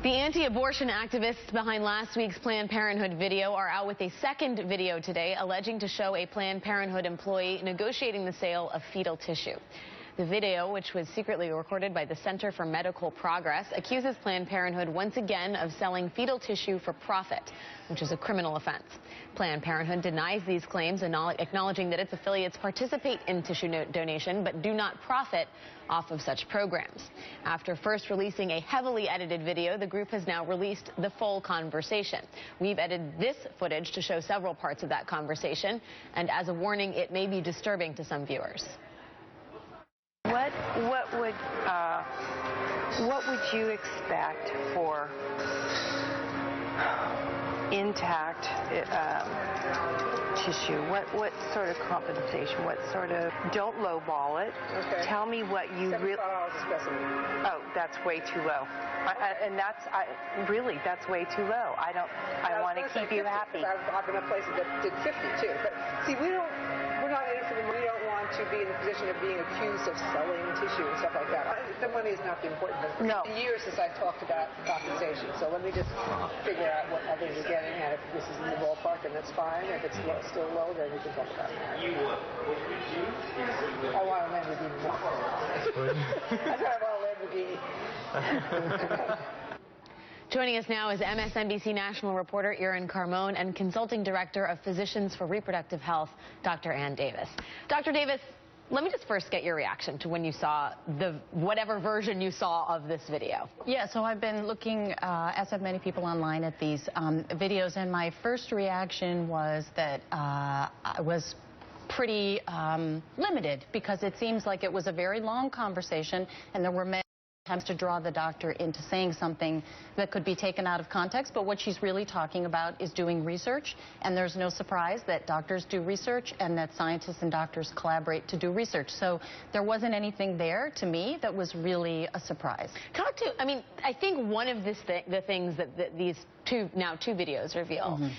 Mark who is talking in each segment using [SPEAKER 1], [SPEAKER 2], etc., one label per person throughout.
[SPEAKER 1] The anti-abortion activists behind last week's Planned Parenthood video are out with a second video today, alleging to show a Planned Parenthood employee negotiating the sale of fetal tissue. The video, which was secretly recorded by the Center for Medical Progress, accuses Planned Parenthood once again of selling fetal tissue for profit, which is a criminal offense. Planned Parenthood denies these claims, acknowledging that its affiliates participate in tissue donation but do not profit off of such programs. After first releasing a heavily edited video, the group has now released the full conversation. We've edited this footage to show several parts of that conversation, and as a warning, it may be disturbing to some viewers.
[SPEAKER 2] What would you expect for intact tissue? What sort of compensation? What sort of? Don't lowball it.
[SPEAKER 3] Okay.
[SPEAKER 2] Tell me what you really. Oh, that's way too low. And that's really that's way too low. I want to keep you happy.
[SPEAKER 3] I've been at places that did 50 too. But see, we're not in it for the money. We don't want to be in the position of being accused of selling tissue and stuff like that. The money is not the important thing.
[SPEAKER 2] No.
[SPEAKER 3] It's been years since I've talked about compensation. So let me just figure out what others are getting, and if this is in the ballpark, then that's fine. If it's still low, then we can talk about it. I want a Lamborghini. That's why I want a Lamborghini.
[SPEAKER 1] Joining us now is MSNBC national reporter Irin Carmon and consulting director of Physicians for Reproductive Health, Dr. Ann Davis. Dr. Davis, let me just first get your reaction to when you saw whatever version you saw of this video.
[SPEAKER 4] Yeah, so I've been looking, as have many people online, at these videos, and my first reaction was that I was pretty limited, because it seems like it was a very long conversation, and there were many attempts to draw the doctor into saying something that could be taken out of context, but what she's really talking about is doing research, and there's no surprise that doctors do research and that scientists and doctors collaborate to do research. So there wasn't anything there, to me, that was really a surprise.
[SPEAKER 1] I think one of the things that these two videos reveal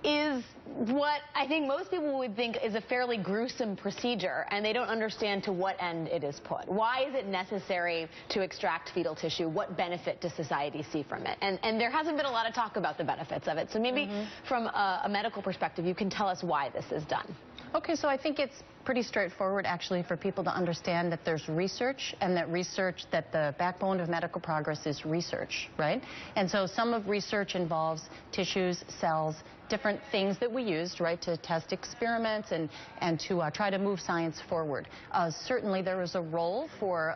[SPEAKER 1] is what I think most people would think is a fairly gruesome procedure, and they don't understand to what end it is put. Why is it necessary to extract fetal tissue? What benefit does society see from it? And there hasn't been a lot of talk about the benefits of it. So maybe from a medical perspective, you can tell us why this is done.
[SPEAKER 4] Okay, so I think it's pretty straightforward, actually, for people to understand that there's research, and that the backbone of medical progress is research, right? And so some of research involves tissues, cells, different things that we used, right, to test experiments and to try to move science forward. Certainly there is a role for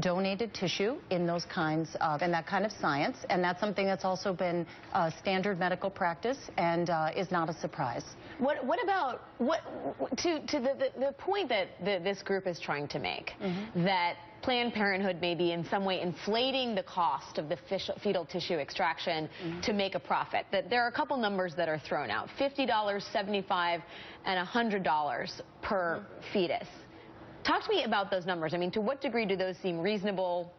[SPEAKER 4] donated tissue in those kinds of, in that kind of science, and that's something that's also been standard medical practice and is not a surprise.
[SPEAKER 1] What about the point that this group is trying to make, that Planned Parenthood may be in some way inflating the cost of the fetal tissue extraction to make a profit? That there are a couple numbers that are thrown out: $50, $75, and $100 per fetus. Talk to me about those numbers. I mean, to what degree do those seem reasonable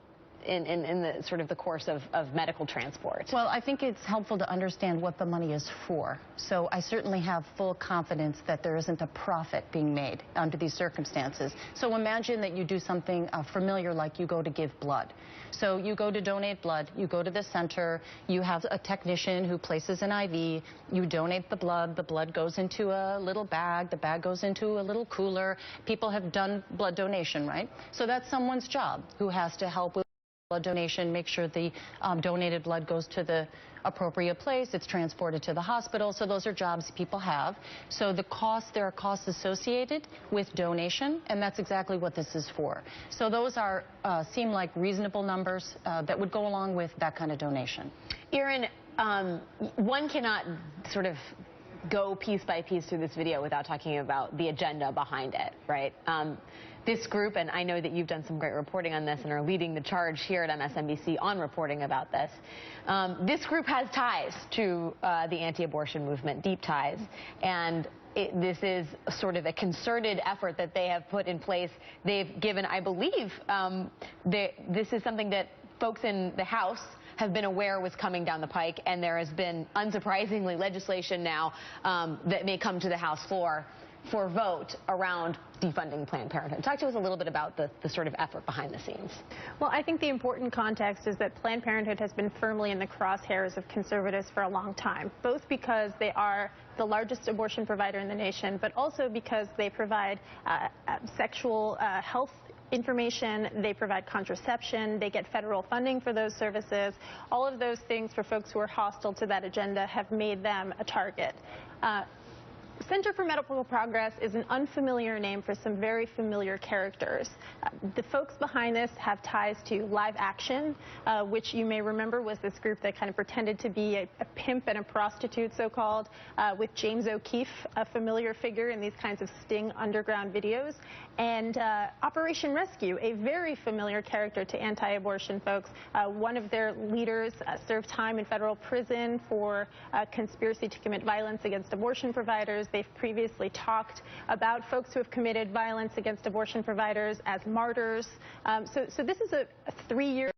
[SPEAKER 1] in the sort of the course of medical transport?
[SPEAKER 4] Well, I think it's helpful to understand what the money is for. So I certainly have full confidence that there isn't a profit being made under these circumstances. So imagine that you do something familiar, like you go to give blood. So you go to donate blood, you go to the center, you have a technician who places an IV, you donate the blood goes into a little bag, the bag goes into a little cooler. People have done blood donation, right? So that's someone's job, who has to help with blood donation, make sure the donated blood goes to the appropriate place, it's transported to the hospital. So those are jobs people have. So there are costs associated with donation, and that's exactly what this is for. So those seem like reasonable numbers that would go along with that kind of donation.
[SPEAKER 1] Irin, one cannot sort of go piece by piece through this video without talking about the agenda behind it, right? This group, and I know that you've done some great reporting on this and are leading the charge here at MSNBC on reporting about this. This group has ties to the anti-abortion movement, deep ties, and this is sort of a concerted effort that they have put in place. They've given, I believe, this is something that folks in the House have been aware was coming down the pike, and there has been, unsurprisingly, legislation now that may come to the House floor for vote around defunding Planned Parenthood. Talk to us a little bit about the sort of effort behind the scenes.
[SPEAKER 5] Well, I think the important context is that Planned Parenthood has been firmly in the crosshairs of conservatives for a long time, both because they are the largest abortion provider in the nation, but also because they provide sexual health information, they provide contraception, they get federal funding for those services. All of those things for folks who are hostile to that agenda have made them a target. Center for Medical Progress is an unfamiliar name for some very familiar characters. The folks behind this have ties to Live Action, which you may remember was this group that kind of pretended to be a pimp and a prostitute, so-called, with James O'Keefe, a familiar figure in these kinds of sting underground videos, and Operation Rescue, a very familiar character to anti-abortion folks. One of their leaders served time in federal prison for conspiracy to commit violence against abortion providers. They've previously talked about folks who have committed violence against abortion providers as martyrs. So this is a 3-year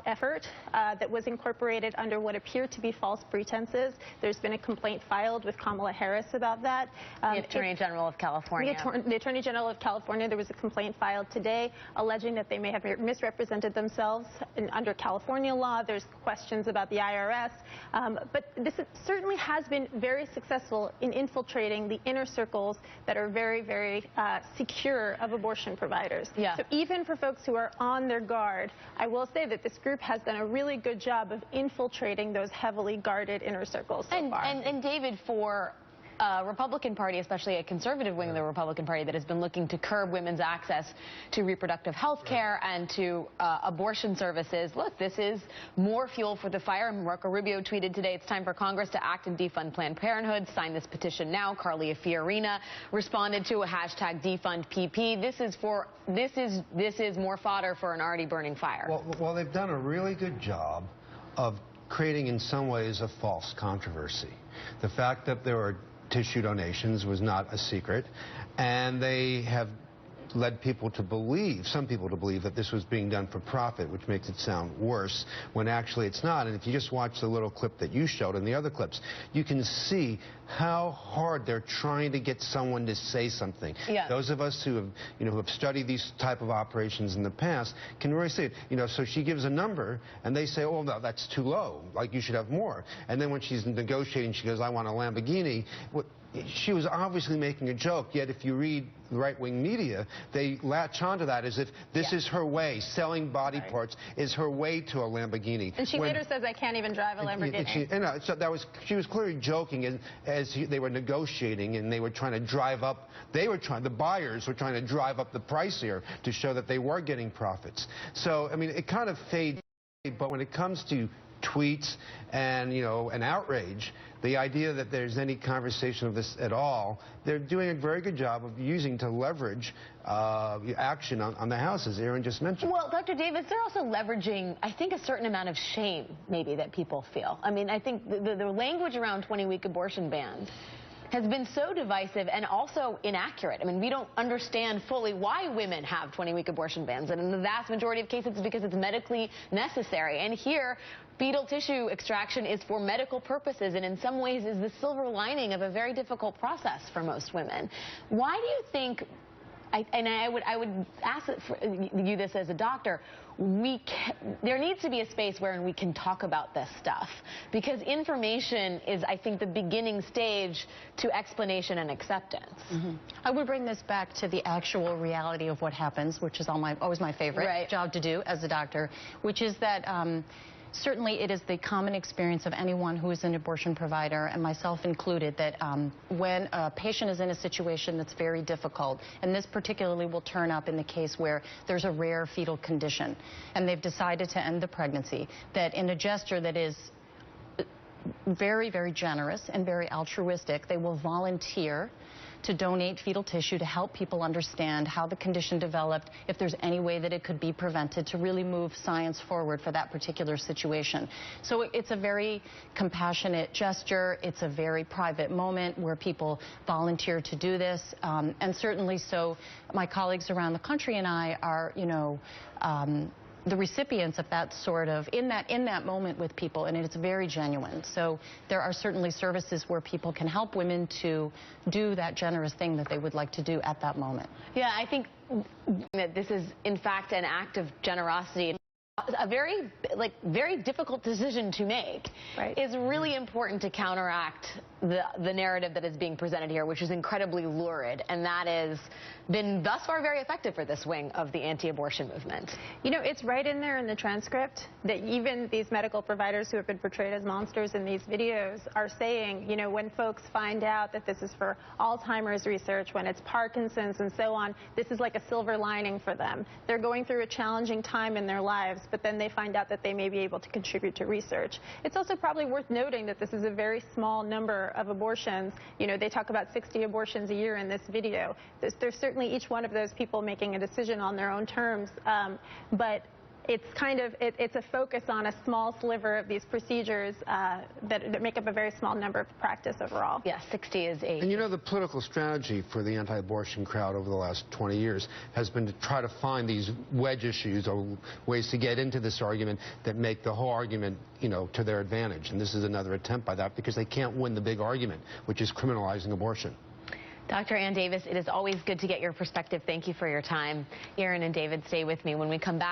[SPEAKER 5] effort that was incorporated under what appeared to be false pretenses. There's been a complaint filed with Kamala Harris about that.
[SPEAKER 1] The Attorney General of California.
[SPEAKER 5] The Attorney General of California, there was a complaint filed today alleging that they may have misrepresented themselves under California law. There's questions about the IRS. But this certainly has been very successful in infiltrating the inner circles that are very, very secure of abortion providers.
[SPEAKER 1] Yeah.
[SPEAKER 5] So even for folks who are on their guard, I will say that this group has done a really good job of infiltrating those heavily guarded inner circles so far.
[SPEAKER 1] And David, for Republican Party, especially a conservative wing of the Republican Party that has been looking to curb women's access to reproductive health care and to abortion services, look, this is more fuel for the fire. Marco Rubio tweeted today, it's time for Congress to act and defund Planned Parenthood. Sign this petition now. Carly Fiorina responded to a hashtag defund PP. This is more fodder for an already burning fire.
[SPEAKER 6] Well, they've done a really good job of creating, in some ways, a false controversy. The fact that there are tissue donations was not a secret, and they have led people to believe, some people to believe, that this was being done for profit, which makes it sound worse when actually it's not. And if you just watch the little clip that you showed and the other clips, you can see how hard they're trying to get someone to say something.
[SPEAKER 1] Yeah.
[SPEAKER 6] Those of us who have, who have studied these type of operations in the past can really see it. So she gives a number, and they say, oh, no, that's too low, like you should have more. And then when she's negotiating, she goes, I want a Lamborghini. She was obviously making a joke, yet if you read the right-wing media, they latch onto that as if this is her way. Selling body parts is her way to a Lamborghini.
[SPEAKER 5] And she later says, I can't even drive a Lamborghini.
[SPEAKER 6] So she was clearly joking as they were negotiating, and they were trying to drive up, the buyers were trying to drive up the price here to show that they were getting profits. So, I mean, it kind of fades, but when it comes to tweets and, an outrage, the idea that there's any conversation of this at all, they're doing a very good job of using to leverage action on the House, as Irin just mentioned.
[SPEAKER 1] Well, Dr. Davis, they're also leveraging, I think, a certain amount of shame, maybe, that people feel. I mean, I think the language around 20-week abortion bans has been so divisive and also inaccurate. I mean, we don't understand fully why women have 20-week abortion bans, and in the vast majority of cases it's because it's medically necessary. And here, fetal tissue extraction is for medical purposes, and in some ways is the silver lining of a very difficult process for most women. Why do you think, I would ask you this as a doctor, there needs to be a space wherein we can talk about this stuff, because information is, I think, the beginning stage to explanation and acceptance.
[SPEAKER 4] Mm-hmm. I would bring this back to the actual reality of what happens, which is always my favorite job to do as a doctor, which is that certainly it is the common experience of anyone who is an abortion provider, and myself included, that when a patient is in a situation that's very difficult, and this particularly will turn up in the case where there's a rare fetal condition, and they've decided to end the pregnancy, that in a gesture that is very, very generous and very altruistic, they will volunteer to donate fetal tissue to help people understand how the condition developed, if there's any way that it could be prevented, to really move science forward for that particular situation. So it's a very compassionate gesture. It's a very private moment where people volunteer to do this. And certainly so my colleagues around the country and I are, the recipients of that sort of, in that moment with people, and it's very genuine. So there are certainly services where people can help women to do that generous thing that they would like to do at that moment.
[SPEAKER 1] Yeah, I think that this is, in fact, an act of generosity. A very difficult decision to make.
[SPEAKER 5] Right.
[SPEAKER 1] Is really important to counteract the narrative that is being presented here, which is incredibly lurid, and that has been thus far very effective for this wing of the anti-abortion movement.
[SPEAKER 5] You know, it's right in there in the transcript that even these medical providers who have been portrayed as monsters in these videos are saying, you know, when folks find out that this is for Alzheimer's research, when it's Parkinson's and so on, this is like a silver lining for them. They're going through a challenging time in their lives, but then they find out that they may be able to contribute to research. It's also probably worth noting that this is a very small number of abortions. You know, they talk about 60 abortions a year in this video. There's certainly each one of those people making a decision on their own terms, but it's kind of, it's a focus on a small sliver of these procedures that make up a very small number of practice overall.
[SPEAKER 1] Yeah, 60 is 8.
[SPEAKER 6] And you know, the political strategy for the anti-abortion crowd over the last 20 years has been to try to find these wedge issues or ways to get into this argument that make the whole argument, you know, to their advantage. And this is another attempt by that because they can't win the big argument, which is criminalizing abortion.
[SPEAKER 1] Dr. Ann Davis, it is always good to get your perspective. Thank you for your time. Irin and David, stay with me. When we come back.